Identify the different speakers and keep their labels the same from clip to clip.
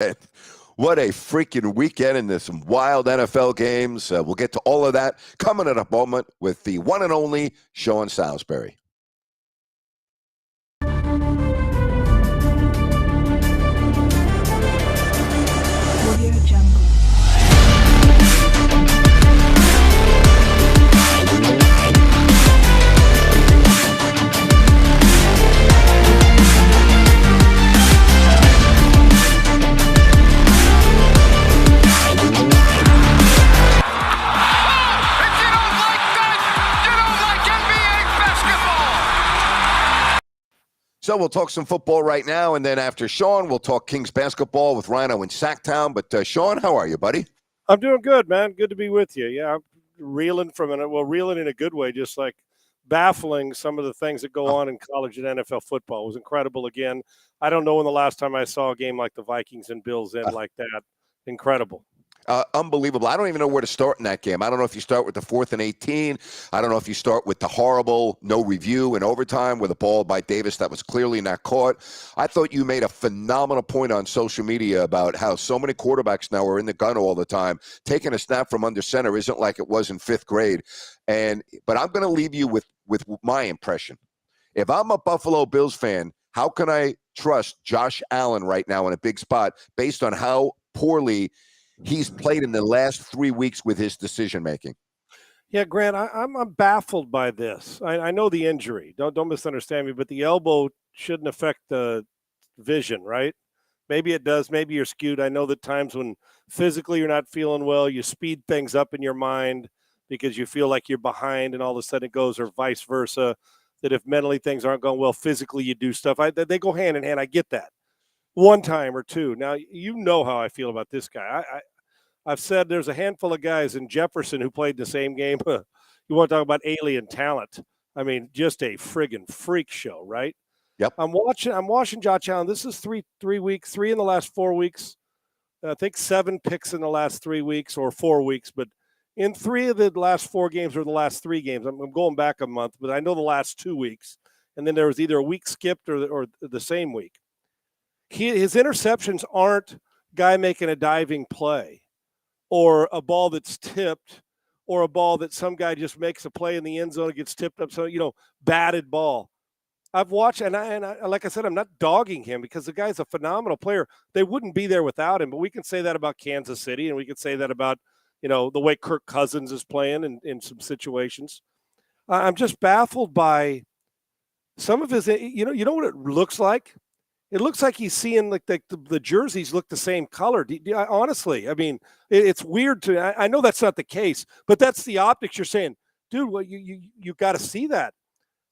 Speaker 1: And what a freaking weekend, and there's some wild NFL games. We'll get to all of that coming in a moment with the one and only Sean Salisbury. So we'll talk some football right now, and then after Sean, we'll talk Kings basketball with Rhino in Sacktown. But Sean, how are you, buddy?
Speaker 2: I'm doing good, man. Good to be with you. Yeah, I'm reeling reeling in a good way, just like baffling some of the things that go on in college and NFL football. It was incredible again. I don't know when the last time I saw a game like the Vikings and Bills end like that. Incredible.
Speaker 1: Unbelievable. I don't even know where to start in that game. I don't know if you start with the 4th and 18. I don't know if you start with the horrible no review in overtime with a ball by Davis that was clearly not caught. I thought you made a phenomenal point on social media about how so many quarterbacks now are in the gun all the time. Taking a snap from under center isn't like it was in 5th grade. But I'm going to leave you with my impression. If I'm a Buffalo Bills fan, how can I trust Josh Allen right now in a big spot based on how poorly he's played in the last 3 weeks with his decision-making?
Speaker 2: Yeah, Grant, I'm baffled by this. I know the injury. Don't misunderstand me, but the elbow shouldn't affect the vision, right? Maybe it does. Maybe you're skewed. I know that times when physically you're not feeling well, you speed things up in your mind because you feel like you're behind and all of a sudden it goes, or vice versa, that if mentally things aren't going well, physically you do stuff. They go hand in hand. I get that. One time or two. Now, you know how I feel about this guy. I've said there's a handful of guys in Jefferson who played the same game. You want to talk about alien talent. I mean, just a friggin' freak show, right?
Speaker 1: Yep.
Speaker 2: I'm watching Josh Allen. This is three weeks, 3 in the last 4 weeks. I think 7 picks in the last 3 weeks or 4 weeks. But in 3 of the last 4 games or the last 3 games, I'm going back a month, but I know the last 2 weeks. And then there was either a week skipped or the same week. His interceptions aren't guy making a diving play or a ball that's tipped or a ball that some guy just makes a play in the end zone and gets tipped up. So, batted ball. I've watched, and I like I said, I'm not dogging him because the guy's a phenomenal player. They wouldn't be there without him, but we can say that about Kansas City, and we can say that about, the way Kirk Cousins is playing in some situations. I'm just baffled by some of his, you know what it looks like? It looks like he's seeing like the jerseys look the same color. Honestly, I mean, it's weird I know that's not the case, but that's the optics you're saying. Dude, well, you got to see that.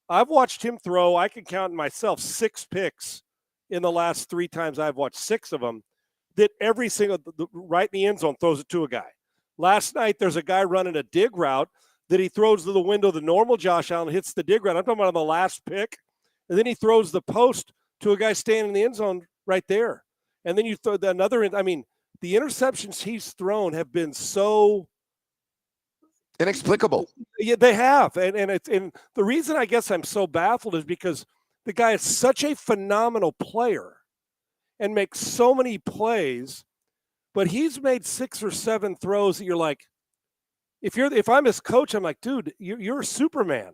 Speaker 2: I've watched him throw, I can count myself, 6 picks in the last 3 times I've watched, 6 of them, that every single, right in the end zone, throws it to a guy. Last night, there's a guy running a dig route that he throws to the window. The normal Josh Allen hits the dig route. I'm talking about on the last pick. And then he throws the post to a guy standing in the end zone right there. And then you throw another in. I mean, the interceptions he's thrown have been so
Speaker 1: inexplicable.
Speaker 2: Yeah, they have. And the reason I guess I'm so baffled is because the guy is such a phenomenal player and makes so many plays, but he's made 6 or 7 throws that you're like, if I'm his coach, I'm like, dude, you're a Superman.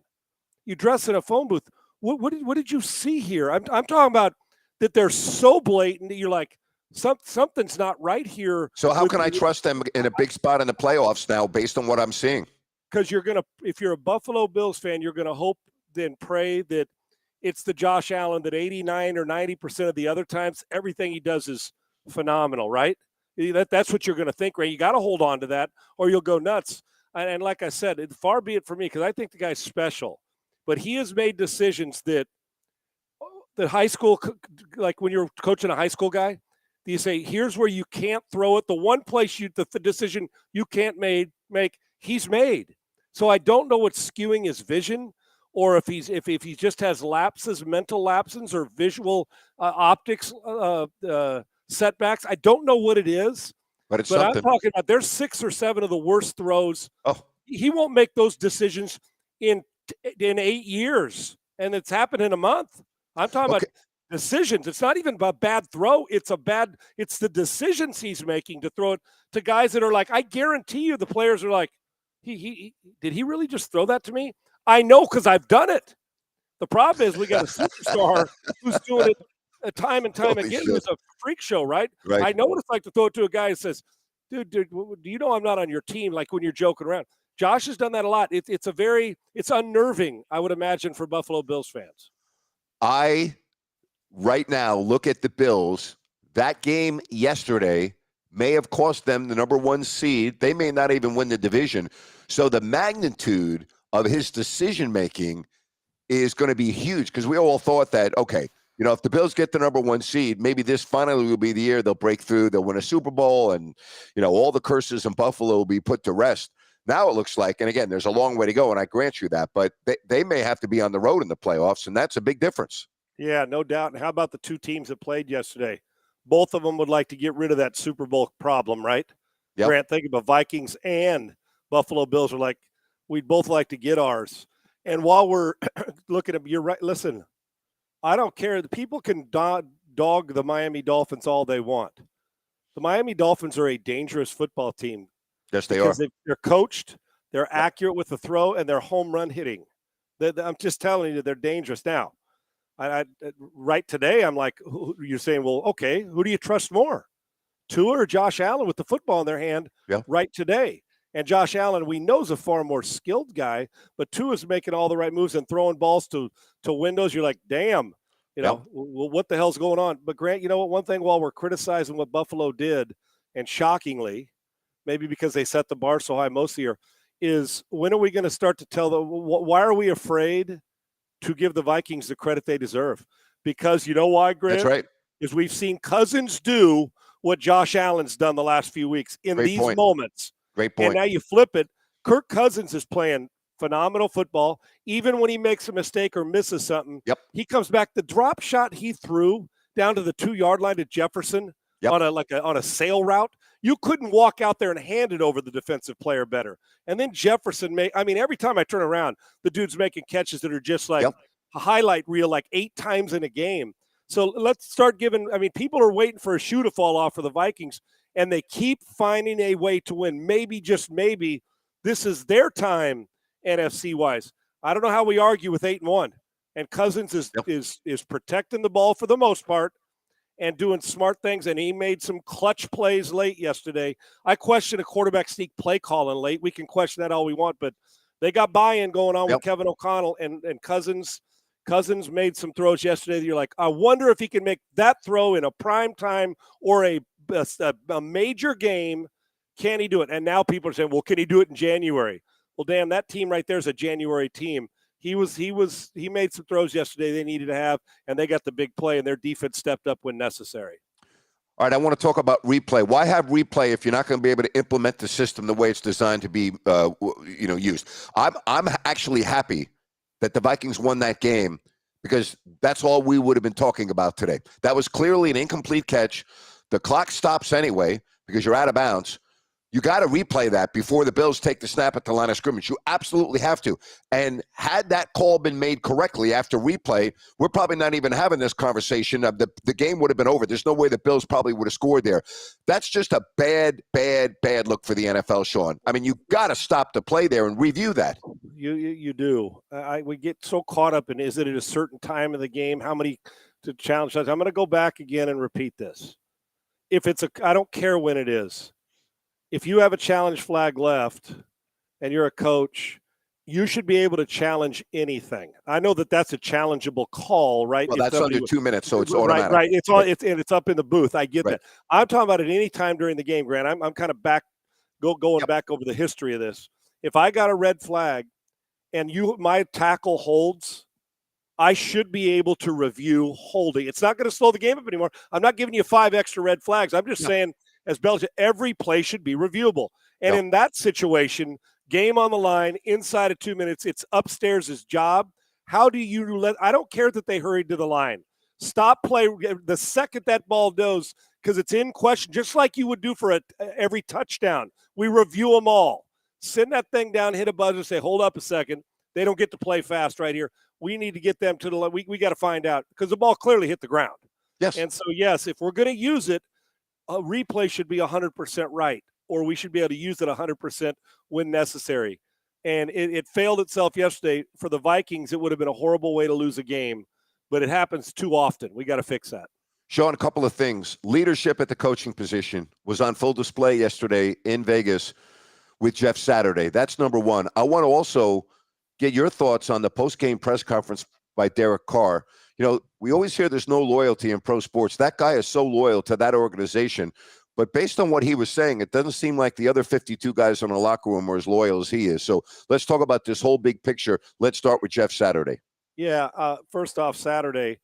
Speaker 2: You dress in a phone booth. What did you see here? I'm talking about that they're so blatant that you're like, something's not right here.
Speaker 1: So how can I trust them in a big spot in the playoffs now based on what I'm seeing?
Speaker 2: Because if you're a Buffalo Bills fan, you're going to hope and pray that it's the Josh Allen that 89 or 90% of the other times, everything he does is phenomenal, right? That's what you're going to think, right? You got to hold on to that or you'll go nuts. And like I said, far be it for me, because I think the guy's special. But he has made decisions that the high school, like when you're coaching a high school guy, you say, here's where you can't throw it. The one place the decision you can't make, he's made. So I don't know what's skewing his vision, or if he just has lapses, mental lapses, or visual optics setbacks. I don't know what it is.
Speaker 1: But something.
Speaker 2: I'm talking about there's 6 or 7 of the worst throws.
Speaker 1: Oh.
Speaker 2: He won't make those decisions in 8 years, and it's happened in a month. I'm talking about decisions. It's not even a bad throw. It's the decisions he's making to throw it to guys that are like, I guarantee you the players are like, he did he really just throw that to me? I know because I've done it. The problem is we got a superstar who's doing it time and time
Speaker 1: Holy
Speaker 2: again.
Speaker 1: shit.
Speaker 2: Who's a freak show, right?
Speaker 1: Right.
Speaker 2: I know what it's like to throw it to a guy that says, dude, do you know I'm not on your team? Like when you're joking around. Josh has done that a lot. It's unnerving, I would imagine, for Buffalo Bills fans.
Speaker 1: I right now look at the Bills. That game yesterday may have cost them the number 1 seed. They may not even win the division. So the magnitude of his decision making is going to be huge, because we all thought that, okay, if the Bills get the number 1 seed, maybe this finally will be the year they'll break through, they'll win a Super Bowl, and all the curses in Buffalo will be put to rest. Now it looks like, and again, there's a long way to go, and I grant you that, but they may have to be on the road in the playoffs, and that's a big difference.
Speaker 2: Yeah, no doubt. And how about the 2 teams that played yesterday? Both of them would like to get rid of that Super Bowl problem, right?
Speaker 1: Yep.
Speaker 2: Grant, think about Vikings and Buffalo Bills are like, we'd both like to get ours. And while we're looking at, you're right. Listen, I don't care. The people can dog the Miami Dolphins all they want. The Miami Dolphins are a dangerous football team.
Speaker 1: Yes, they are.
Speaker 2: They're coached, they're accurate with the throw, and they're home run hitting. I'm just telling you, they're dangerous. Now, right today, I'm like, you're saying, well, okay, who do you trust more? Tua or Josh Allen with the football in their hand right today? And Josh Allen, we know, is a far more skilled guy, but Tua's making all the right moves and throwing balls to windows. You're like, damn, well, what the hell's going on? But Grant, you know what? One thing, while we're criticizing what Buffalo did, and shockingly, maybe because they set the bar so high most of the year, is when are we going to start to tell them, why are we afraid to give the Vikings the credit they deserve? Because you know why, Grant?
Speaker 1: That's right.
Speaker 2: Is we've seen Cousins do what Josh Allen's done the last few weeks in these moments.
Speaker 1: Great point.
Speaker 2: And now you flip it. Kirk Cousins is playing phenomenal football. Even when he makes a mistake or misses something, he comes back. The drop shot he threw down to the 2-yard line to Jefferson on a sail route, you couldn't walk out there and hand it over the defensive player better. And then Jefferson every time I turn around, the dude's making catches that are just like a highlight reel, like 8 times in a game. So let's start giving – people are waiting for a shoe to fall off for the Vikings, and they keep finding a way to win. Maybe, just maybe, this is their time NFC-wise. I don't know how we argue with 8-1. And Cousins is protecting the ball for the most part and doing smart things, and he made some clutch plays late yesterday. I question a quarterback sneak play calling late. We can question that all we want, but they got buy-in going on with Kevin O'Connell, and Cousins – Cousins made some throws yesterday that you're like, I wonder if he can make that throw in a prime time or a major game. Can he do it? And now people are saying, well, can he do it in January? Well, damn, that team right there is a January team. He made some throws yesterday they needed to have, and they got the big play, and their defense stepped up when necessary.
Speaker 1: All right, I want to talk about replay. Why have replay if you're not going to be able to implement the system the way it's designed to be used? I'm actually happy that the Vikings won that game, because that's all we would have been talking about today. That was clearly an incomplete catch. The clock stops anyway because you're out of bounds. You got to replay that before the Bills take the snap at the line of scrimmage. You absolutely have to. And had that call been made correctly after replay, we're probably not even having this conversation. The game would have been over. There's no way the Bills probably would have scored there. That's just a bad look for the NFL, Sean. You got to stop the play there and review that.
Speaker 2: You do. We get so caught up in, is it at a certain time of the game? How many to challenge us? I'm going to go back again and repeat this. I don't care when it is. If you have a challenge flag left and you're a coach, you should be able to challenge anything. I know that that's a challengeable call, right?
Speaker 1: Well, that's under 2 minutes, so it's automatic.
Speaker 2: Right. It's up in the booth. I get that. I'm talking about at any time during the game, Grant. I'm kind of going back over the history of this. If I got a red flag and my tackle holds, I should be able to review holding. It's not going to slow the game up anymore. I'm not giving you 5 extra red flags. I'm just saying, as Belichick, every play should be reviewable. And in that situation, game on the line, inside of 2 minutes, it's upstairs' job. How do you I don't care that they hurried to the line. Stop play the second that ball goes, because it's in question, just like you would do for every touchdown. We review them all. Send that thing down, hit a buzzer, say, hold up a second. They don't get to play fast right here. We need to get them to the we got to find out because the ball clearly hit the ground.
Speaker 1: Yes.
Speaker 2: And so, yes, if we're going to use it, a replay should be 100% right, or we should be able to use it 100% when necessary. And it failed itself yesterday. For the Vikings, it would have been a horrible way to lose a game, but it happens too often. We got to fix that.
Speaker 1: Sean, a couple of things. Leadership at the coaching position was on full display yesterday in Vegas with Jeff Saturday. That's number one. I want to also get your thoughts on the post-game press conference by Derek Carr. You know, we always hear there's no loyalty in pro sports. That guy is so loyal to that organization. But based on what he was saying, it doesn't seem like the other 52 guys in the locker room are as loyal as he is. So let's talk about this whole big picture. Let's start with Jeff Saturday.
Speaker 2: Yeah, first off, Saturday,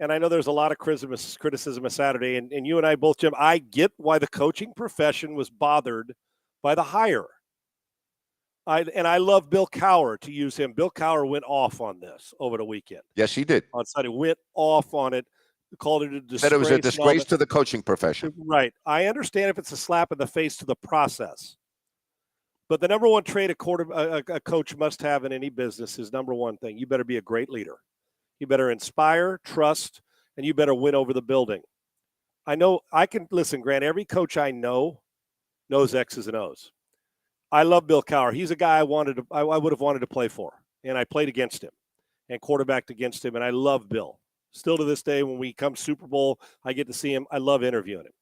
Speaker 2: and I know there's a lot of criticism of Saturday, and you and I both, Jim, I get why the coaching profession was bothered by the hire. I love Bill Cowher, to use him. Bill Cowher went off on this over the weekend.
Speaker 1: Yes, he did.
Speaker 2: On Sunday, went off on it, called it a disgrace.
Speaker 1: Said it was a disgrace to the coaching profession.
Speaker 2: Right. I understand if it's a slap in the face to the process. But the number one trait a coach must have in any business is number one thing. You better be a great leader. You better inspire, trust, and you better win over the building. I know I can listen, Grant, every coach I know knows X's and O's. I love Bill Cowher. He's a guy I would have wanted to play for, and I played against him and quarterbacked against him, and I love Bill. Still to this day, when we come Super Bowl, I get to see him. I love interviewing him.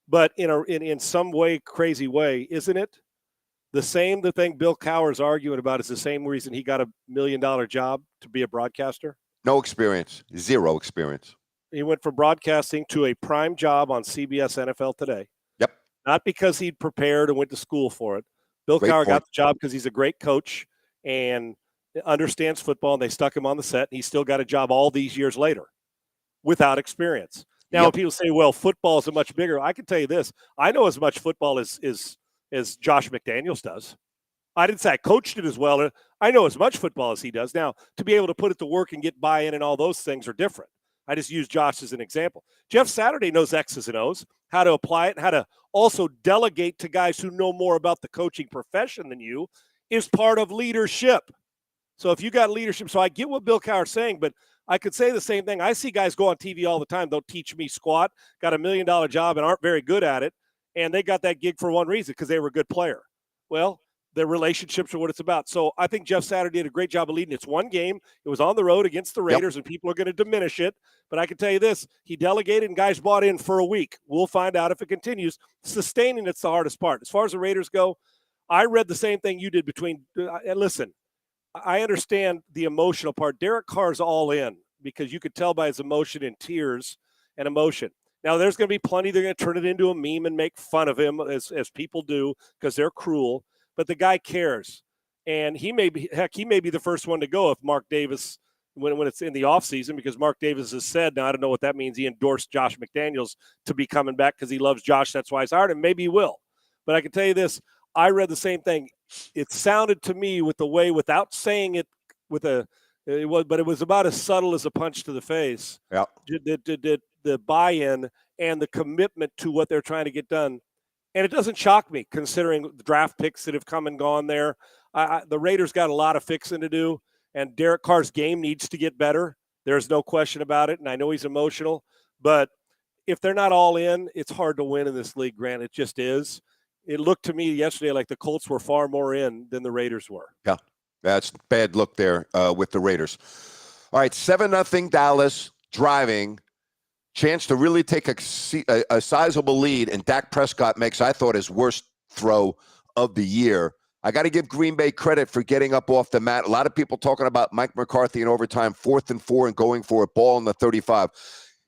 Speaker 2: But in some way, crazy way, isn't it? The thing Bill Cowher is arguing about is the same reason he got $1 million job to be a broadcaster.
Speaker 1: No experience. Zero experience.
Speaker 2: He went from broadcasting to a prime job on CBS NFL Today.
Speaker 1: Yep.
Speaker 2: Not because he'd prepared and went to school for it. Bill Cowher got the job because he's a great coach and understands football, and they stuck him on the set, and he still got a job all these years later without experience. Now, when people say, well, football is a much bigger, I can tell you this. I know as much football as Josh McDaniels does. I didn't say I coached it as well. I know as much football as he does. Now, to be able to put it to work and get buy-in and all those things are different. I just use Josh as an example. Jeff Saturday knows X's and O's, how to apply it, and how to also delegate to guys who know more about the coaching profession than you is part of leadership. So if you got leadership, so I get what Bill Cowher's saying, but I could say the same thing. I see guys go on TV all the time. Don't teach me squat, got $1 million job and aren't very good at it. And they got that gig for one reason, because they were a good player. Well, their relationships are what it's about. So I think Jeff Saturday did a great job of leading. It's one game. It was on the road against the Raiders, and people are going to diminish it. But I can tell you this, he delegated and guys bought in for a week. We'll find out if it continues. Sustaining it's the hardest part. As far as the Raiders go, I read the same thing you did between listen, I understand the emotional part. Derek Carr's all in because you could tell by his emotion and tears and emotion. Now, there's going to be plenty that are going to turn it into a meme and make fun of him, as people do, because they're cruel. But the guy cares. And he may be the first one to go if Mark Davis, when it's in the offseason, because Mark Davis has said, now I don't know what that means, he endorsed Josh McDaniels to be coming back because he loves Josh. That's why he's hired him. Maybe he will. But I can tell you this, I read the same thing. It sounded to me with the way, without saying it but it was about as subtle as a punch to the face.
Speaker 1: Yeah.
Speaker 2: The buy-in and the commitment to what they're trying to get done. And it doesn't shock me, considering the draft picks that have come and gone there. The Raiders got a lot of fixing to do, and Derek Carr's game needs to get better. There's no question about it, and I know he's emotional. But if they're not all in, it's hard to win in this league, Grant. It just is. It looked to me yesterday like the Colts were far more in than the Raiders were.
Speaker 1: Yeah, that's a bad look there with the Raiders. All right, 7-0 Dallas, driving. Chance to really take a sizable lead, and Dak Prescott makes, I thought, his worst throw of the year. I got to give Green Bay credit for getting up off the mat. A lot of people talking about Mike McCarthy in overtime, 4th and 4, and going for a ball in the 35.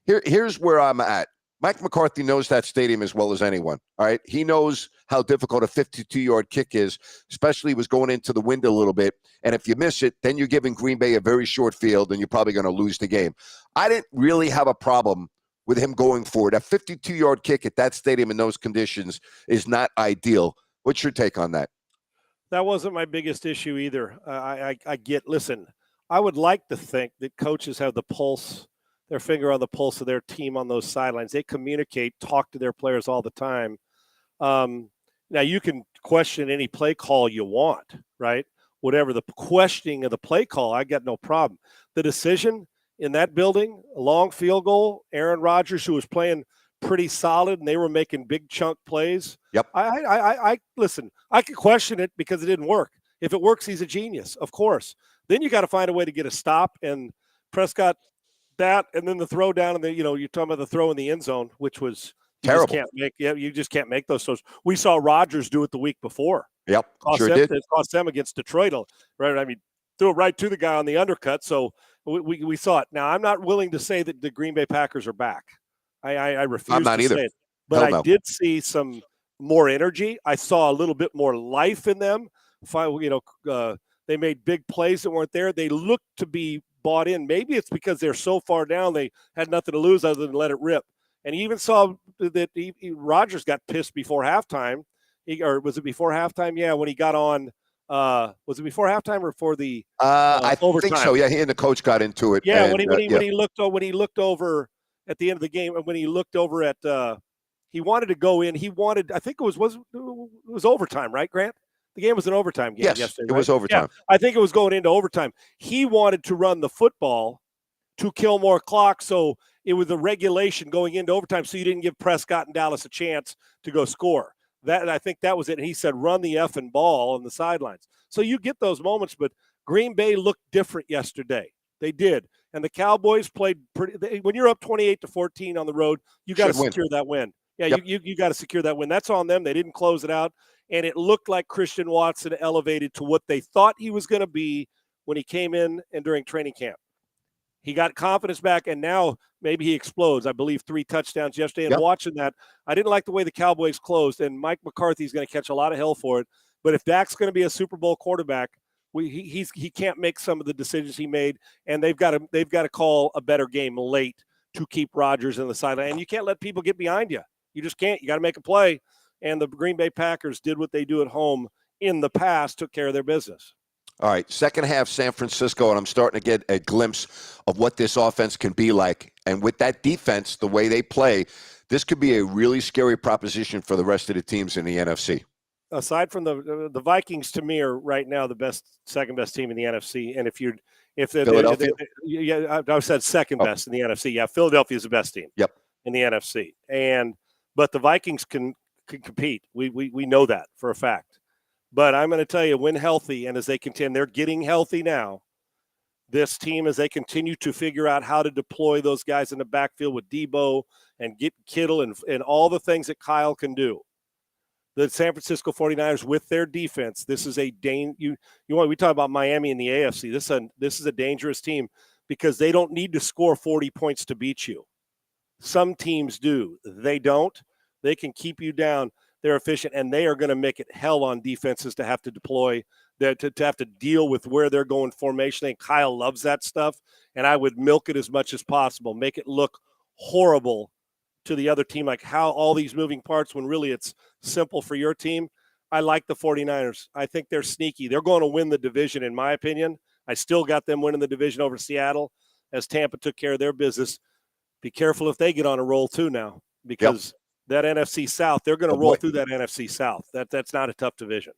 Speaker 1: Here's where I'm at. Mike McCarthy knows that stadium as well as anyone, all right? He knows how difficult a 52-yard kick is, especially was going into the wind a little bit. And if you miss it, then you're giving Green Bay a very short field, and you're probably going to lose the game. I didn't really have a problem with him going for it. A 52-yard kick at that stadium in those conditions is not ideal. What's your take on that?
Speaker 2: That wasn't my biggest issue either. Listen, I would like to think that coaches have their finger on the pulse of their team on those sidelines. They communicate, talk to their players all the time. Now, you can question any play call you want, right? whatever the questioning of the play call, I got no problem. The decision in that building, a long field goal, Aaron Rodgers, who was playing pretty solid, and they were making big chunk plays.
Speaker 1: Yep.
Speaker 2: I listen, I could question it because it didn't work. If it works, he's a genius, of course. Then you got to find a way to get a stop, and Prescott that, and then the throw down, and you're talking about the throw in the end zone, which was
Speaker 1: terrible.
Speaker 2: You just can't make those throws. We saw Rodgers do it the week before.
Speaker 1: Yep,
Speaker 2: It cost them against Detroit, right? I mean, threw it right to the guy on the undercut. So we saw it. Now, I'm not willing to say that the Green Bay Packers are back. I refuse to say it. But I did see some more energy. I saw a little bit more life in them. They made big plays that weren't there. They looked to be bought in. Maybe it's because they're so far down they had nothing to lose other than let it rip. And he even saw that Rodgers got pissed before halftime. Or was it before halftime? Yeah, when he got on. Was it before halftime or for the
Speaker 1: I
Speaker 2: overtime?
Speaker 1: think so. Yeah, he and the coach got into it.
Speaker 2: Yeah, when he looked over at the end of the game, when he looked over at he wanted to go in. I think it was overtime, right, Grant? The game was an overtime game yesterday.
Speaker 1: It was overtime.
Speaker 2: Yeah, I think it was going into overtime. He wanted to run the football to kill more clock, so it was a regulation going into overtime, so you didn't give Prescott and Dallas a chance to go score. I think that was it. And he said, run the effing ball on the sidelines. So you get those moments, but Green Bay looked different yesterday. They did. And the Cowboys played pretty. When you're up 28-14 on the road, you got to secure that win. Yeah, yep. you got to secure that win. That's on them. They didn't close it out. And it looked like Christian Watson elevated to what they thought he was going to be when he came in and during training camp. He got confidence back, and now maybe he explodes. I believe 3 touchdowns yesterday. And watching that, I didn't like the way the Cowboys closed, and Mike McCarthy's going to catch a lot of hell for it. But if Dak's going to be a Super Bowl quarterback, he can't make some of the decisions he made, and they've got to call a better game late to keep Rodgers in the sideline. And you can't let people get behind you. You just can't. You got to make a play. And the Green Bay Packers did what they do at home in the past, took care of their business.
Speaker 1: All right, second half, San Francisco, and I'm starting to get a glimpse of what this offense can be like. And with that defense, the way they play, this could be a really scary proposition for the rest of the teams in the NFC.
Speaker 2: Aside from the Vikings, to me, are right now the second best team in the NFC. And if
Speaker 1: Philadelphia,
Speaker 2: I said second best in the NFC. Yeah, Philadelphia is the best team.
Speaker 1: Yep.
Speaker 2: In the NFC, but the Vikings can compete. We know that for a fact. But I'm going to tell you, when healthy, and as they contend, they're getting healthy now. This team, as they continue to figure out how to deploy those guys in the backfield with Debo and get Kittle and all the things that Kyle can do. The San Francisco 49ers with their defense, this is a we talk about Miami in the AFC. This is a dangerous team because they don't need to score 40 points to beat you. Some teams do. They don't. They can keep you down. They're efficient, and they are going to make it hell on defenses to have to deploy, to have to deal with where they're going formation. And Kyle loves that stuff, and I would milk it as much as possible, make it look horrible to the other team, like how all these moving parts when really it's simple for your team. I like the 49ers. I think they're sneaky. They're going to win the division, in my opinion. I still got them winning the division over Seattle as Tampa took care of their business. Be careful if they get on a roll too now because that NFC South, they're going to roll through that NFC South. That's not a tough division.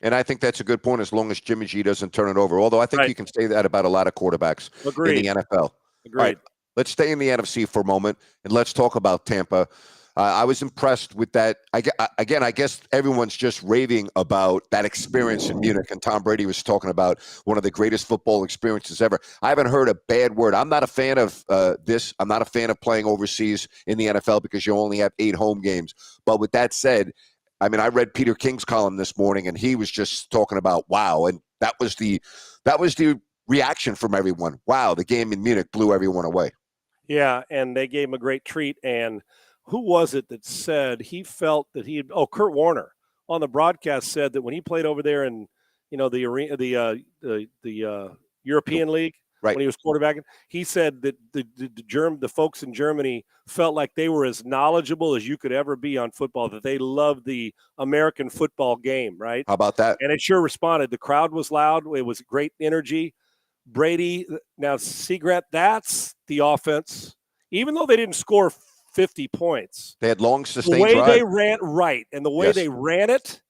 Speaker 1: And I think that's a good point as long as Jimmy G doesn't turn it over. Although I think you can say that about a lot of quarterbacks in the NFL.
Speaker 2: Agreed.
Speaker 1: Right, let's stay in the NFC for a moment, and let's talk about Tampa. I was impressed with that. I guess everyone's just raving about that experience in Munich, and Tom Brady was talking about one of the greatest football experiences ever. I haven't heard a bad word. I'm not a fan of this. I'm not a fan of playing overseas in the NFL because you only have 8 home games. But with that said, I mean, I read Peter King's column this morning, and he was just talking about, wow, and that was the reaction from everyone. Wow, the game in Munich blew everyone away.
Speaker 2: Yeah, and they gave him a great treat, and who was it that said he felt that Kurt Warner on the broadcast said that when he played over there in, the arena, the European League, when he was quarterbacking, he said that the folks in Germany felt like they were as knowledgeable as you could ever be on football, that they loved the American football game, right?
Speaker 1: How about that?
Speaker 2: And it sure responded. The crowd was loud. It was great energy. Brady, now Seagrant, that's the offense. Even though they didn't score 50 points.
Speaker 1: They had long sustained
Speaker 2: drive. The way
Speaker 1: drive.
Speaker 2: they ran, right, and the way they ran it,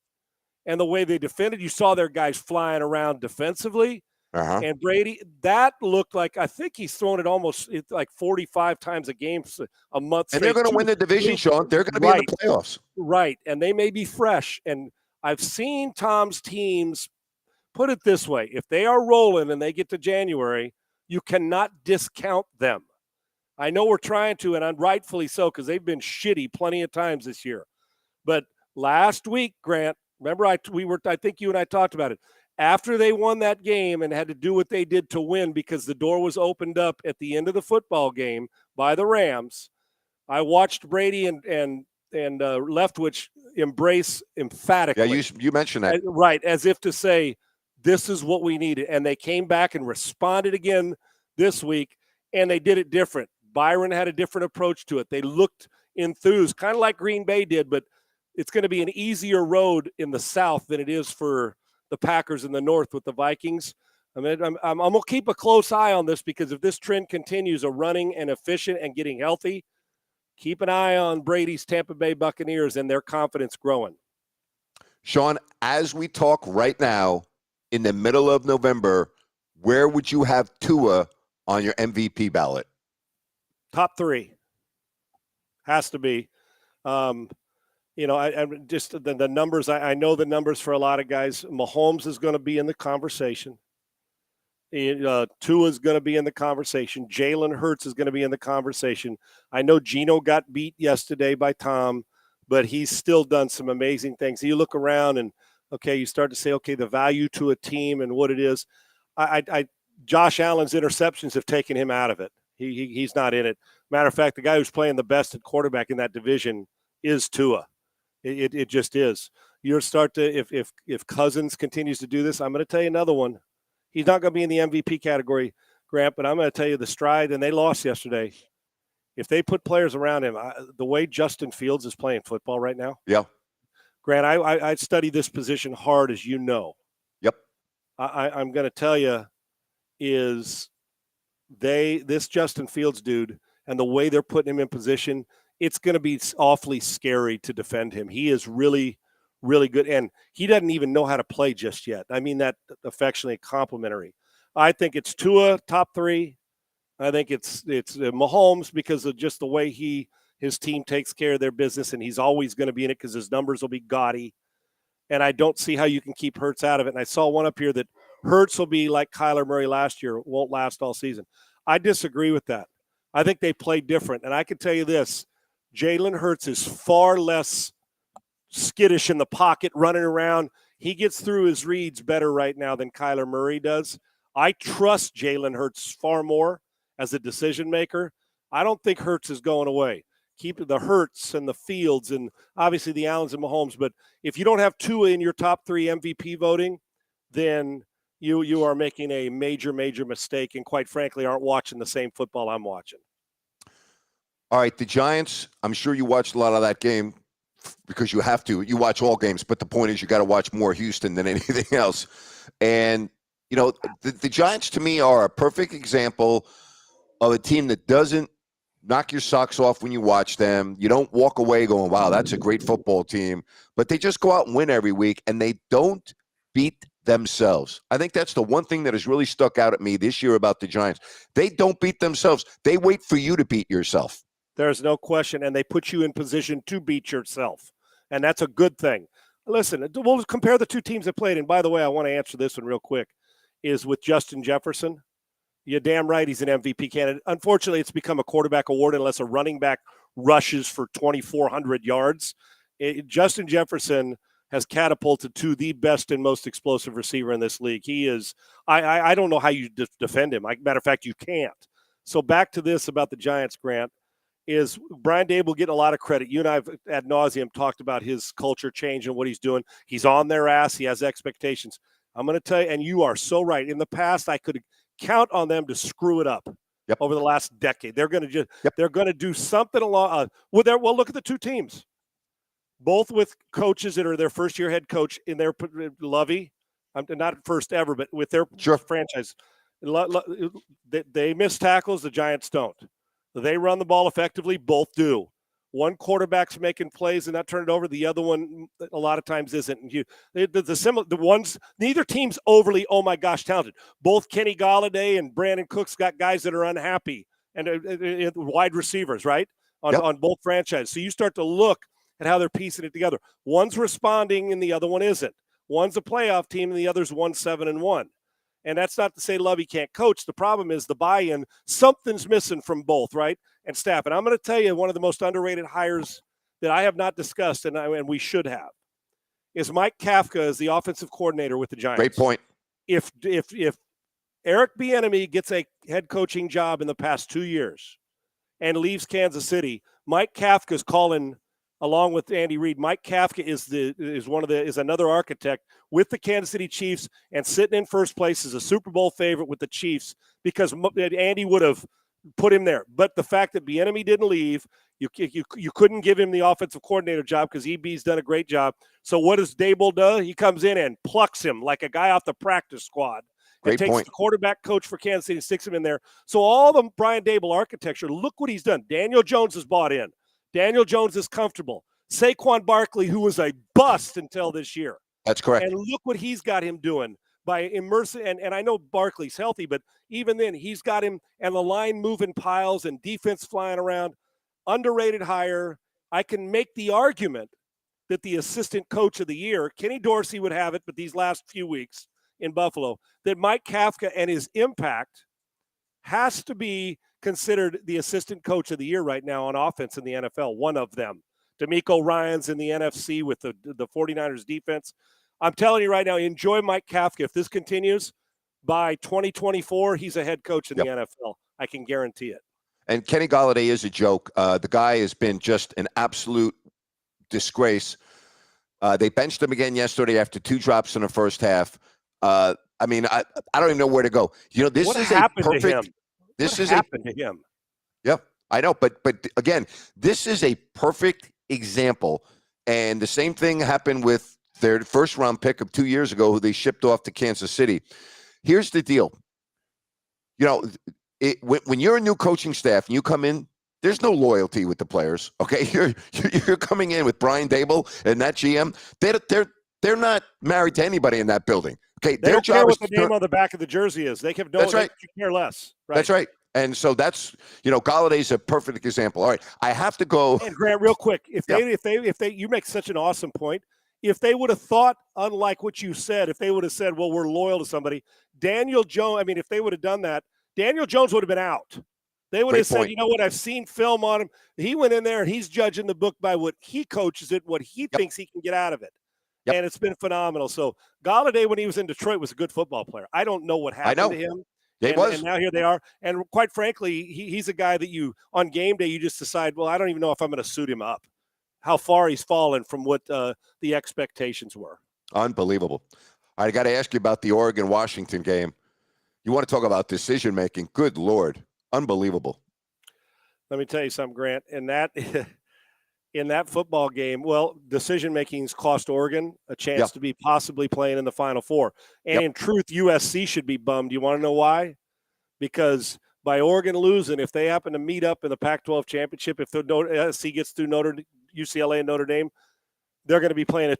Speaker 2: and the way they defended. You saw their guys flying around defensively.
Speaker 1: Uh-huh.
Speaker 2: And Brady, that looked like, I think he's thrown it almost like 45 times a game, a month straight.
Speaker 1: And they're going to win the division, Sean. They're going to be in the playoffs.
Speaker 2: Right. And they may be fresh. And I've seen Tom's teams, put it this way, if they are rolling and they get to January, you cannot discount them. I know we're trying to, and rightfully so, because they've been shitty plenty of times this year. But last week, Grant, remember I think you and I talked about it. After they won that game and had to do what they did to win because the door was opened up at the end of the football game by the Rams, I watched Brady and Leftwich embrace emphatically.
Speaker 1: Yeah, you mentioned that.
Speaker 2: Right, as if to say, this is what we needed. And they came back and responded again this week, and they did it different. Byron had a different approach to it. They looked enthused, kind of like Green Bay did, but it's going to be an easier road in the South than it is for the Packers in the North with the Vikings. I mean, I'm going to keep a close eye on this, because if this trend continues of running and efficient and getting healthy, keep an eye on Brady's Tampa Bay Buccaneers and their confidence growing.
Speaker 1: Sean, as we talk right now, in the middle of November, where would you have Tua on your MVP ballot?
Speaker 2: Top 3. Has to be. I just the numbers. I know the numbers for a lot of guys. Mahomes is going to be in the conversation. Tua is going to be in the conversation. Jalen Hurts is going to be in the conversation. I know Geno got beat yesterday by Tom, but he's still done some amazing things. You look around and, okay, you start to say, okay, the value to a team and what it is. Josh Allen's interceptions have taken him out of it. He's not in it. Matter of fact, the guy who's playing the best at quarterback in that division is Tua. It just is. You'll start to, if Cousins continues to do this, I'm going to tell you another one. He's not going to be in the MVP category, Grant, but I'm going to tell you the stride, and they lost yesterday. If they put players around him, the way Justin Fields is playing football right now.
Speaker 1: Yeah.
Speaker 2: Grant, I study this position hard, as you know.
Speaker 1: Yep.
Speaker 2: I'm going to tell you is this Justin Fields dude and the way they're putting him in position, it's going to be awfully scary to defend him. He is really, really good, and he doesn't even know how to play just yet. I mean that affectionately complimentary. I think it's Tua, top 3. I think it's Mahomes, because of just the way his team takes care of their business, and he's always going to be in it because his numbers will be gaudy. And I don't see how you can keep Hurts out of it. And I saw one up here that Hurts will be like Kyler Murray last year, won't last all season. I disagree with that. I think they play different. And I can tell you this, Jalen Hurts is far less skittish in the pocket, running around. He gets through his reads better right now than Kyler Murray does. I trust Jalen Hurts far more as a decision maker. I don't think Hurts is going away. Keep the Hurts and the Fields and obviously the Allens and Mahomes. But if you don't have Tua in your top 3 MVP voting, then you are making a major, major mistake, and quite frankly aren't watching the same football I'm watching.
Speaker 1: All right, the Giants, I'm sure you watched a lot of that game because you have to. You watch all games, but the point is you got to watch more Houston than anything else. And, the Giants to me are a perfect example of a team that doesn't knock your socks off when you watch them. You don't walk away going, wow, that's a great football team. But they just go out and win every week, and they don't beat themselves. I think that's the one thing that has really stuck out at me this year about the Giants. They don't beat themselves. They wait for you to beat yourself.
Speaker 2: There's no question, and they put you in position to beat yourself, and that's a good thing. Listen, we'll compare the two teams that played, and by the way, I want to answer this one real quick, is with Justin Jefferson. You're damn right he's an MVP candidate. Unfortunately, it's become a quarterback award unless a running back rushes for 2,400 yards. Justin Jefferson has catapulted to the best and most explosive receiver in this league. He is – I don't know how you defend him. Matter of fact, you can't. So back to this about the Giants, Grant, is Brian Dable getting a lot of credit. You and I have ad nauseum talked about his culture change and what he's doing. He's on their ass. He has expectations. I'm going to tell you, and you are so right. In the past, I could count on them to screw it up.
Speaker 1: Yep.
Speaker 2: Over the last decade. They're going to they're going to do something along well, look at the two teams. Both with coaches that are their first-year head coach in their Lovey, not first ever, but with their franchise. They miss tackles, the Giants don't. They run the ball effectively, both do. One quarterback's making plays and not turn it over. The other one, a lot of times, isn't. And neither team's overly, oh my gosh, talented. Both Kenny Golladay and Brandon Cooks got guys that are unhappy and wide receivers, right? On both franchises. So you start to look at how they're piecing it together. One's responding and the other one isn't. One's a playoff team and the other's 1-7-1. And that's not to say Lovey can't coach. The problem is the buy-in. Something's missing from both, right? And staff. And I'm going to tell you, one of the most underrated hires that I have not discussed, and we should have, is Mike Kafka as the offensive coordinator with the Giants.
Speaker 1: Great point.
Speaker 2: If Eric Bieniemy gets a head coaching job in the past 2 years and leaves Kansas City, Mike Kafka's calling, along with Andy Reid. Mike Kafka is another architect with the Kansas City Chiefs and sitting in first place as a Super Bowl favorite with the Chiefs because Andy would have put him there. But the fact that Bieniemy didn't leave, you couldn't give him the offensive coordinator job because EB's done a great job. So what does Dable do? He comes in and plucks him like a guy off the practice squad.
Speaker 1: Great
Speaker 2: takes
Speaker 1: point.
Speaker 2: the quarterback coach for Kansas City and sticks him in there. So all the Brian Dable architecture, look what he's done. Daniel Jones has bought in. Daniel Jones is comfortable. Saquon Barkley, who was a bust until this year.
Speaker 1: That's correct.
Speaker 2: And look what he's got him doing by immersing. And I know Barkley's healthy, but even then, he's got him and the line moving piles and defense flying around. Underrated hire. I can make the argument that the assistant coach of the year, Kenny Dorsey would have it, but these last few weeks in Buffalo, that Mike Kafka and his impact has to be considered the assistant coach of the year right now on offense in the NFL, one of them. DeMeco Ryans in the NFC with the 49ers defense. I'm telling you right now, enjoy Mike Kafka. If this continues, by 2024, he's a head coach in the NFL. I can guarantee it.
Speaker 1: And Kenny Golladay is a joke. The guy has been just an absolute disgrace. They benched him again yesterday after 2 drops in the first half. I don't even know where to go. You know, this
Speaker 2: what
Speaker 1: is
Speaker 2: happened
Speaker 1: a perfect.
Speaker 2: To him?
Speaker 1: This
Speaker 2: what
Speaker 1: is
Speaker 2: happened to him.
Speaker 1: Yep, I know, but again, this is a perfect example. And the same thing happened with their first round pick of 2 years ago, who they shipped off to Kansas City. Here's the deal. You know, when you're a new coaching staff and you come in, there's no loyalty with the players. Okay, you're coming in with Brian Dable and that GM. They're not married to anybody in that building. Okay,
Speaker 2: they don't care what the name on the back of the jersey is. They have no. That's right. They care less. Right?
Speaker 1: That's right. And so that's, Galladay's a perfect example. All right, I have to go.
Speaker 2: And Grant, real quick, if they, you make such an awesome point. If they would have thought, unlike what you said, if they would have said, well, we're loyal to somebody, Daniel Jones. I mean, if they would have done that, Daniel Jones would have been out. They would have said, you know what, I've seen film on him. He went in there and he's judging the book by what he coaches it, what he thinks he can get out of it. Yep. And it's been phenomenal. So Golladay, when he was in Detroit, was a good football player. I don't know what happened to him. And now here they are. And quite frankly, he's a guy that on game day, you just decide, well, I don't even know if I'm going to suit him up. How far he's fallen from what the expectations were.
Speaker 1: Unbelievable. I got to ask you about the Oregon-Washington game. You want to talk about decision-making? Good Lord. Unbelievable.
Speaker 2: Let me tell you something, Grant. In that football game, well, decision-making's cost Oregon a chance to be possibly playing in the Final Four. And in truth, USC should be bummed. You want to know why? Because by Oregon losing, if they happen to meet up in the Pac-12 championship, if the USC gets through UCLA and Notre Dame, they're going to be playing a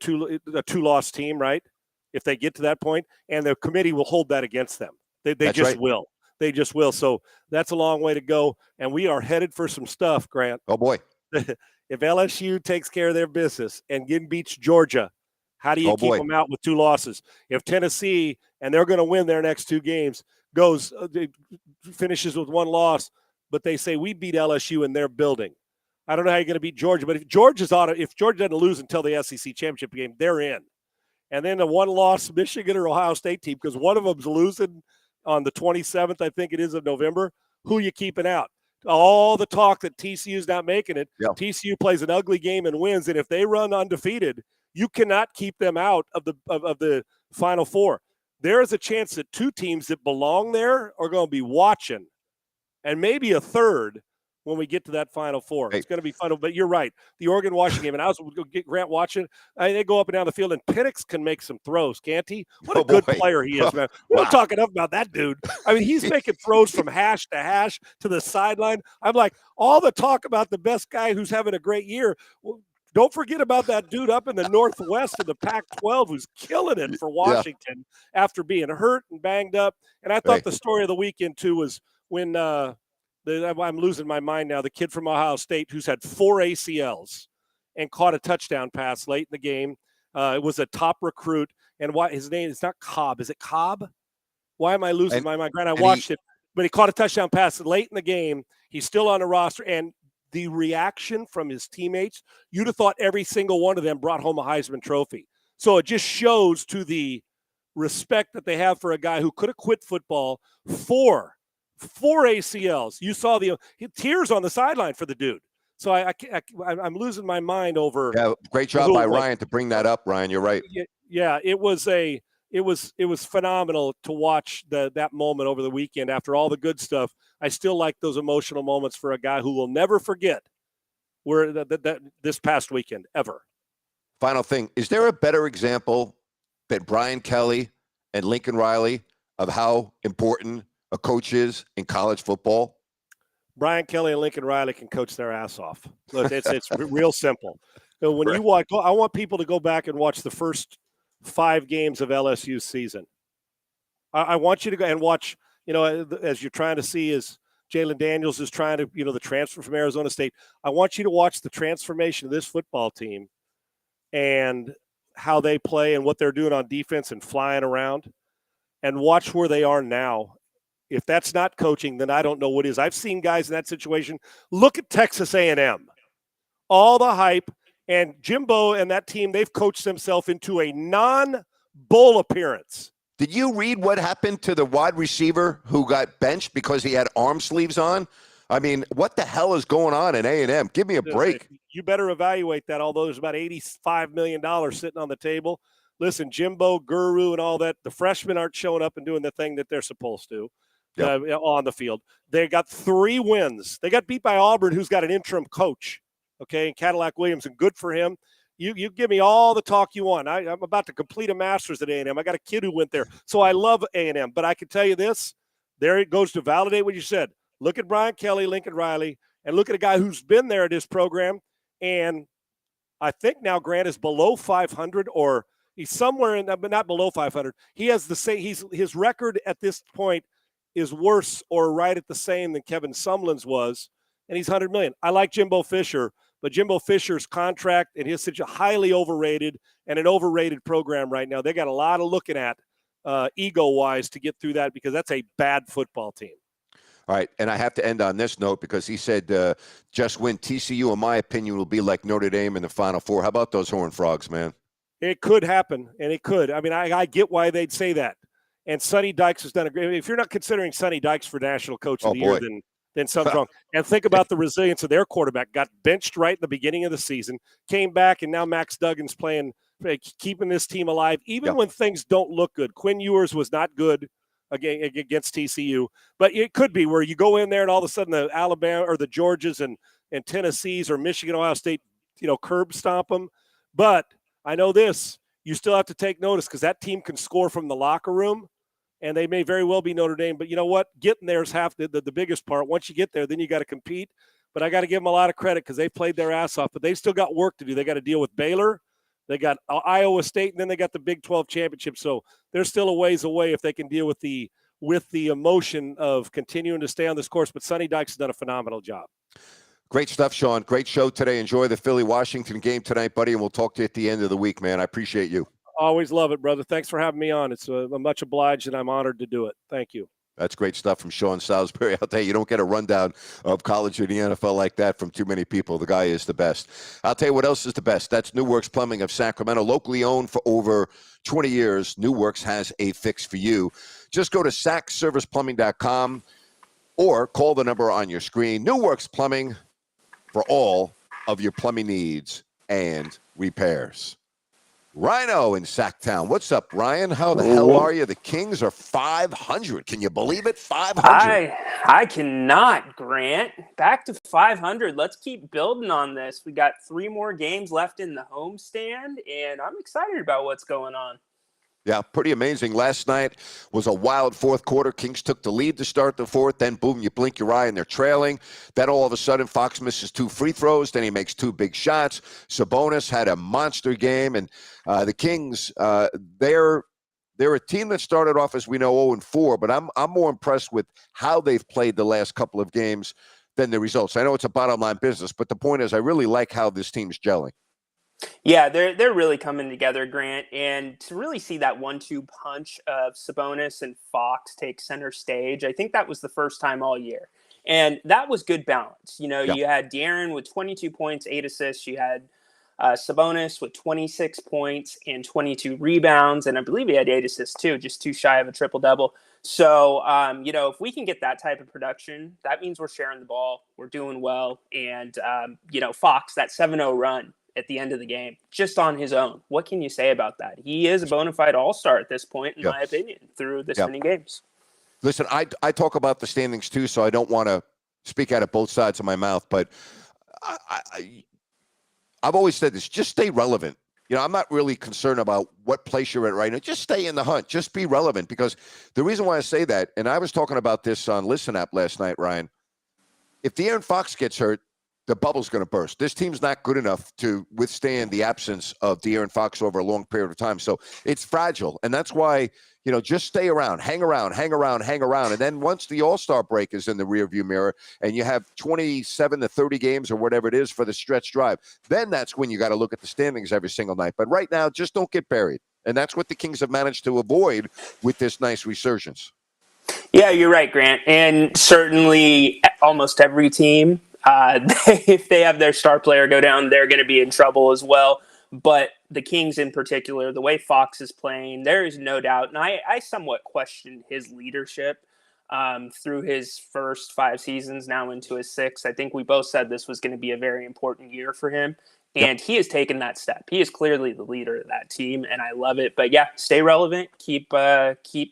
Speaker 2: two-loss team, right? If they get to that point, and the committee will hold that against them. They just will. They just will. So that's a long way to go, and we are headed for some stuff, Grant.
Speaker 1: Oh, boy.
Speaker 2: If LSU takes care of their business and beats Georgia, how do you keep them out with 2 losses? If Tennessee, and they're going to win their next 2 games, finishes with 1 loss, but they say we beat LSU in their building. I don't know how you're going to beat Georgia, but if Georgia doesn't lose until the SEC championship game, they're in. And then the 1-loss Michigan or Ohio State team, because one of them's losing on the 27th, I think it is, of November. Who you keeping out? All the talk that TCU's not making it. Yeah. TCU plays an ugly game and wins, and if they run undefeated, you cannot keep them out of the Final Four. There is a chance that 2 teams that belong there are going to be watching, and maybe a third when we get to that Final Four.
Speaker 1: Hey.
Speaker 2: It's going to be fun. But you're right. The Oregon-Washington game, and I was Grant watching. They go up and down the field, and Penix can make some throws, can't he? What a good player he is, man. We don't talk enough about that dude. I mean, he's making throws from hash to hash to the sideline. I'm like, all the talk about the best guy who's having a great year. Well, don't forget about that dude up in the Northwest of the Pac-12 who's killing it for Washington after being hurt and banged up. And I thought the story of the weekend, too, was when I'm losing my mind now, the kid from Ohio State who's had 4 ACLs and caught a touchdown pass late in the game. It was a top recruit. And why his name is not Cobb. Is it Cobb? Why am I losing my mind? Grant, I watched it, but he caught a touchdown pass late in the game. He's still on the roster. And the reaction from his teammates, you'd have thought every single one of them brought home a Heisman Trophy. So it just shows to the respect that they have for a guy who could have quit football. 4 ACLs. You saw the tears on the sideline for the dude. So I'm losing my mind over.
Speaker 1: Yeah, great job by Ryan to bring that up, Ryan. You're right.
Speaker 2: Yeah, it was phenomenal to watch that moment over the weekend. After all the good stuff, I still like those emotional moments for a guy who will never forget where this past weekend ever.
Speaker 1: Final thing, is there a better example than Brian Kelly and Lincoln Riley of how important a coach is in college football?
Speaker 2: Brian Kelly and Lincoln Riley can coach their ass off. Look, it's real simple. So when you watch, I want people to go back and watch the first 5 games of LSU's season. I want you to go and watch, as you're trying to see is Jalen Daniels is trying to, the transfer from Arizona State. I want you to watch the transformation of this football team and how they play and what they're doing on defense and flying around, and watch where they are now. If that's not coaching, then I don't know what is. I've seen guys in that situation. Look at Texas A&M. All the hype, and Jimbo and that team, they've coached themselves into a non-bowl appearance.
Speaker 1: Did you read what happened to the wide receiver who got benched because he had arm sleeves on? I mean, what the hell is going on in A&M? Give me a break.
Speaker 2: You better evaluate that, although there's about $85 million sitting on the table. Listen, Jimbo, Guru, and all that, the freshmen aren't showing up and doing the thing that they're supposed to on the field. They got 3 wins. They got beat by Auburn, who's got an interim coach, and Cadillac Williams, and good for him. You give me all the talk you want. I'm about to complete a master's at A&M. I got a kid who went there, so I love A&M. But I can tell you this, there it goes to validate what you said. Look at Brian Kelly, Lincoln Riley, and look at a guy who's been there at his program. And I think now Grant is below 500, or he's somewhere in that, but not below 500. He has the same. His record at this point is worse or right at the same than Kevin Sumlin's was, and he's $100 million. I like Jimbo Fisher, but Jimbo Fisher's contract and his such a highly overrated and an overrated program right now. They got a lot of looking at ego-wise to get through that, because that's a bad football team.
Speaker 1: All right, and I have to end on this note because he said just win. TCU, in my opinion, will be like Notre Dame in the Final Four. How about those Horned Frogs, man? It
Speaker 2: could happen, and it could. I mean, I get why they'd say that. And Sonny Dykes has done a great – if you're not considering Sonny Dykes for National Coach of the Year, then something's wrong. And think about the resilience of their quarterback. Got benched right at the beginning of the season, came back, and now Max Duggan's playing, keeping this team alive, even when things don't look good. Quinn Ewers was not good against TCU, but it could be where you go in there and all of a sudden the Alabama or the Georgias and Tennessees or Michigan, Ohio State, curb stomp them. But I know this, you still have to take notice, because that team can score from the locker room, and they may very well be Notre Dame. But you know what? Getting there is half the biggest part. Once you get there, then you got to compete. But I got to give them a lot of credit, because they played their ass off, but they've still got work to do. They got to deal with Baylor. They got Iowa State, and then they got the Big 12 championship. So they're still a ways away if they can deal with the emotion of continuing to stay on this course. But Sonny Dykes has done a phenomenal job.
Speaker 1: Great stuff, Sean. Great show today. Enjoy the Philly-Washington game tonight, buddy, and we'll talk to you at the end of the week, man. I appreciate you.
Speaker 2: Always love it, brother. Thanks for having me on. It's I'm much obliged, and I'm honored to do it. Thank you.
Speaker 1: That's great stuff from Sean Salisbury. I'll tell you, you don't get a rundown of college or the NFL like that from too many people. The guy is the best. I'll tell you what else is the best. That's New Works Plumbing of Sacramento, locally owned for over 20 years. New Works has a fix for you. Just go to sacserviceplumbing.com or call the number on your screen. New Works Plumbing for all of your plumbing needs and repairs. Rhino in Sacktown. What's up, Ryan? How the hell are you? The Kings are 500. Can you believe it? 500.
Speaker 3: I cannot, Grant. Back to 500. Let's keep building on this. We got 3 more games left in the homestand, and I'm excited about what's going on.
Speaker 1: Yeah, pretty amazing. Last night was a wild fourth quarter. Kings took the lead to start the fourth. Then, boom, you blink your eye and they're trailing. Then all of a sudden, Fox misses 2 free throws. Then he makes 2 big shots. Sabonis had a monster game. And the Kings, they're a team that started off, as we know, 0-4. But I'm more impressed with how they've played the last couple of games than the results. I know it's a bottom line business, but the point is I really like how this team's gelling.
Speaker 3: Yeah, they're really coming together, Grant, and to really see that 1-2 punch of Sabonis and Fox take center stage, I think that was the first time all year, and that was good balance. You know, You had De'Aaron with 22 points, 8 assists. You had Sabonis with 26 points and 22 rebounds, and I believe he had 8 assists too, just too shy of a triple double. So, if we can get that type of production, that means we're sharing the ball, we're doing well, and Fox, that 7-0 run at the end of the game, just on his own. What can you say about that? He is a bona fide all-star at this point, in my opinion, through this many games.
Speaker 1: Listen, I talk about the standings too, so I don't want to speak out of both sides of my mouth, but I've always said this, just stay relevant. I'm not really concerned about what place you're at right now. Just stay in the hunt. Just be relevant, because the reason why I say that, and I was talking about this on Listen App last night, Ryan, if De'Aaron Fox gets hurt, the bubble's going to burst. This team's not good enough to withstand the absence of De'Aaron Fox over a long period of time. So it's fragile. And that's why, just stay around, hang around. And then once the All-Star break is in the rearview mirror and you have 27 to 30 games or whatever it is for the stretch drive, then that's when you got to look at the standings every single night. But right now, just don't get buried. And that's what the Kings have managed to avoid with this nice resurgence.
Speaker 3: Yeah, you're right, Grant. And certainly almost every team, if they have their star player go down, they're going to be in trouble as well. But the Kings in particular, the way Fox is playing, there is no doubt. And I somewhat question his leadership through his first 5 seasons, now into his 6th. I think we both said this was going to be a very important year for him. And he has taken that step. He is clearly the leader of that team, and I love it. But yeah, stay relevant. Keep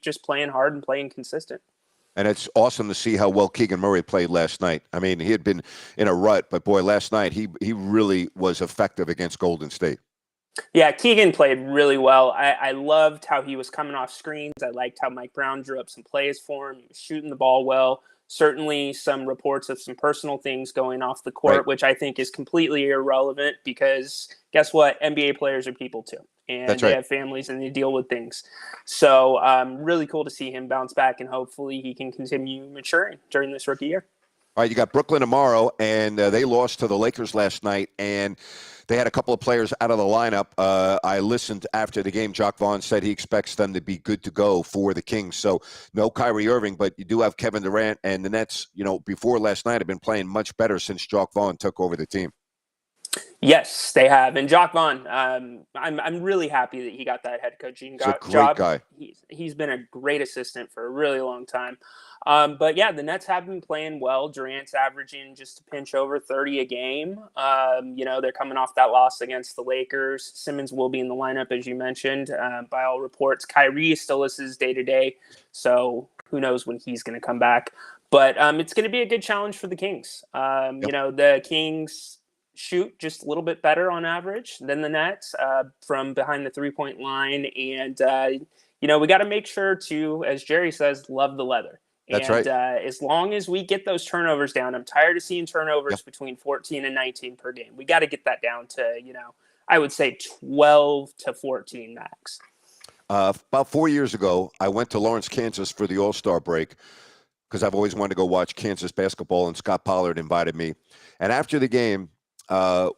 Speaker 3: just playing hard and playing consistent.
Speaker 1: And it's awesome to see how well Keegan Murray played last night. I mean, he had been in a rut, but boy, last night he really was effective against Golden State.
Speaker 3: Yeah, Keegan played really well. I loved how he was coming off screens. I liked how Mike Brown drew up some plays for him. He was shooting the ball well. Certainly some reports of some personal things going off the court, which I think is completely irrelevant, because guess what? NBA players are people too. And they have families and they deal with things. So really cool to see him bounce back, and hopefully he can continue maturing during this rookie year.
Speaker 1: All right, you got Brooklyn tomorrow, and they lost to the Lakers last night, and they had a couple of players out of the lineup. I listened after the game. Jacques Vaughn said he expects them to be good to go for the Kings. So no Kyrie Irving, but you do have Kevin Durant, and the Nets, before last night have been playing much better since Jacques Vaughn took over the team.
Speaker 3: Yes, they have. And Jacques Vaughn, I'm really happy that he got that head coaching job.
Speaker 1: He's a great guy.
Speaker 3: He's been a great assistant for a really long time. But yeah, the Nets have been playing well. Durant's averaging just a pinch over 30 a game. They're coming off that loss against the Lakers. Simmons will be in the lineup, as you mentioned, by all reports. Kyrie still is his day-to-day, so who knows when he's going to come back. But it's going to be a good challenge for the Kings. The Kings shoot just a little bit better on average than the Nets from behind the three-point line. And, we got to make sure to, as Jerry says, love the leather.
Speaker 1: That's right.
Speaker 3: As long as we get those turnovers down, I'm tired of seeing turnovers between 14 and 19 per game. We got to get that down to, I would say 12 to 14 max.
Speaker 1: About 4 years ago, I went to Lawrence, Kansas for the All-Star break because I've always wanted to go watch Kansas basketball, and Scott Pollard invited me. And after the game,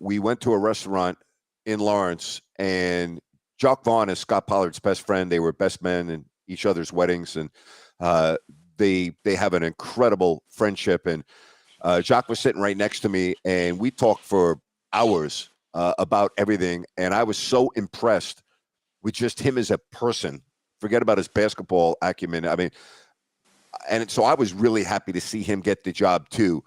Speaker 1: we went to a restaurant in Lawrence, and Jacques Vaughn is Scott Pollard's best friend. They were best men in each other's weddings, and they have an incredible friendship. And Jacques was sitting right next to me, and we talked for hours about everything. And I was so impressed with just him as a person. Forget about his basketball acumen. I mean, and so I was really happy to see him get the job too.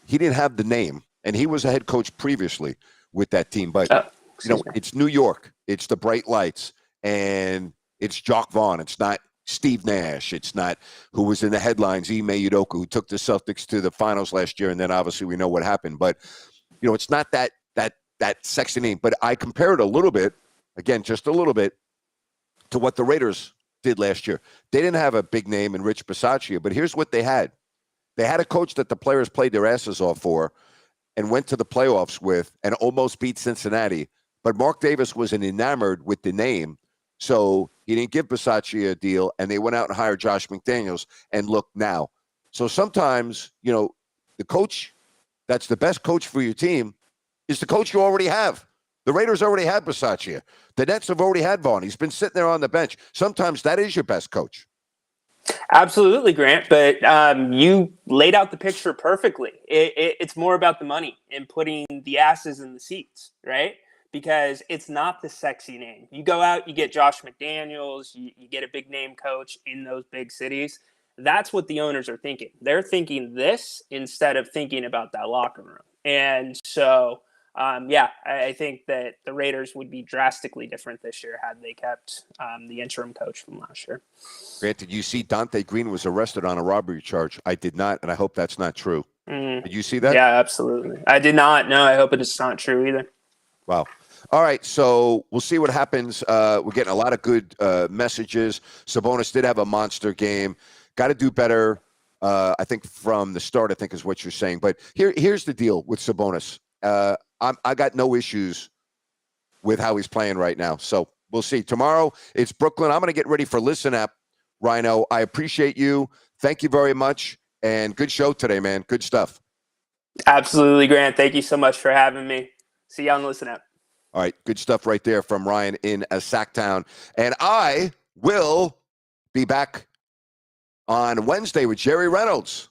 Speaker 1: He didn't have the name, and he was a head coach previously with that team, but
Speaker 3: Excuse me.
Speaker 1: it's New York. It's the bright lights. And it's Jock Vaughn. It's not Steve Nash. It's not who was in the headlines, Ime Udoka, who took the Celtics to the finals last year. And then obviously we know what happened. But, it's not that sexy name. But I compare it a little bit, again, just a little bit, to what the Raiders did last year. They didn't have a big name in Rich Bisaccia, but here's what they had. They had a coach that the players played their asses off for and went to the playoffs with and almost beat Cincinnati. But Mark Davis was enamored with the name, so he didn't give Bisaccia a deal, and they went out and hired Josh McDaniels, and look now. So sometimes, the coach that's the best coach for your team is the coach you already have. The Raiders already had Bisaccia. The Nets have already had Vaughn. He's been sitting there on the bench. Sometimes that is your best coach.
Speaker 3: Absolutely, Grant. But you laid out the picture perfectly. It's more about the money and putting the asses in the seats, right? Because it's not the sexy name. You go out, you get Josh McDaniels, you get a big name coach in those big cities. That's what the owners are thinking. They're thinking this instead of thinking about that locker room. And so, I think that the Raiders would be drastically different this year had they kept the interim coach from last year.
Speaker 1: Grant, did you see Dante Green was arrested on a robbery charge? I did not, and I hope that's not true. Did you see that?
Speaker 3: Yeah, absolutely. I did not. No, I hope it is not true either.
Speaker 1: Wow. All right, so we'll see what happens. We're getting a lot of good messages. Sabonis did have a monster game. Got to do better, I think, from the start, I think is what you're saying. But here's the deal with Sabonis. I got no issues with how he's playing right now. So we'll see. Tomorrow, it's Brooklyn. I'm going to get ready for Listen App, Rhino. I appreciate you. Thank you very much. And good show today, man. Good stuff.
Speaker 3: Absolutely, Grant. Thank you so much for having me. See you on Listen App.
Speaker 1: All right, good stuff right there from Ryan in Sacktown. And I will be back on Wednesday with Jerry Reynolds.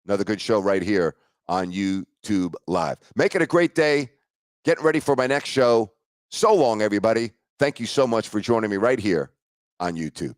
Speaker 1: Another good show right here on YouTube Live. Make it a great day. Getting ready for my next show. So long, everybody. Thank you so much for joining me right here on YouTube.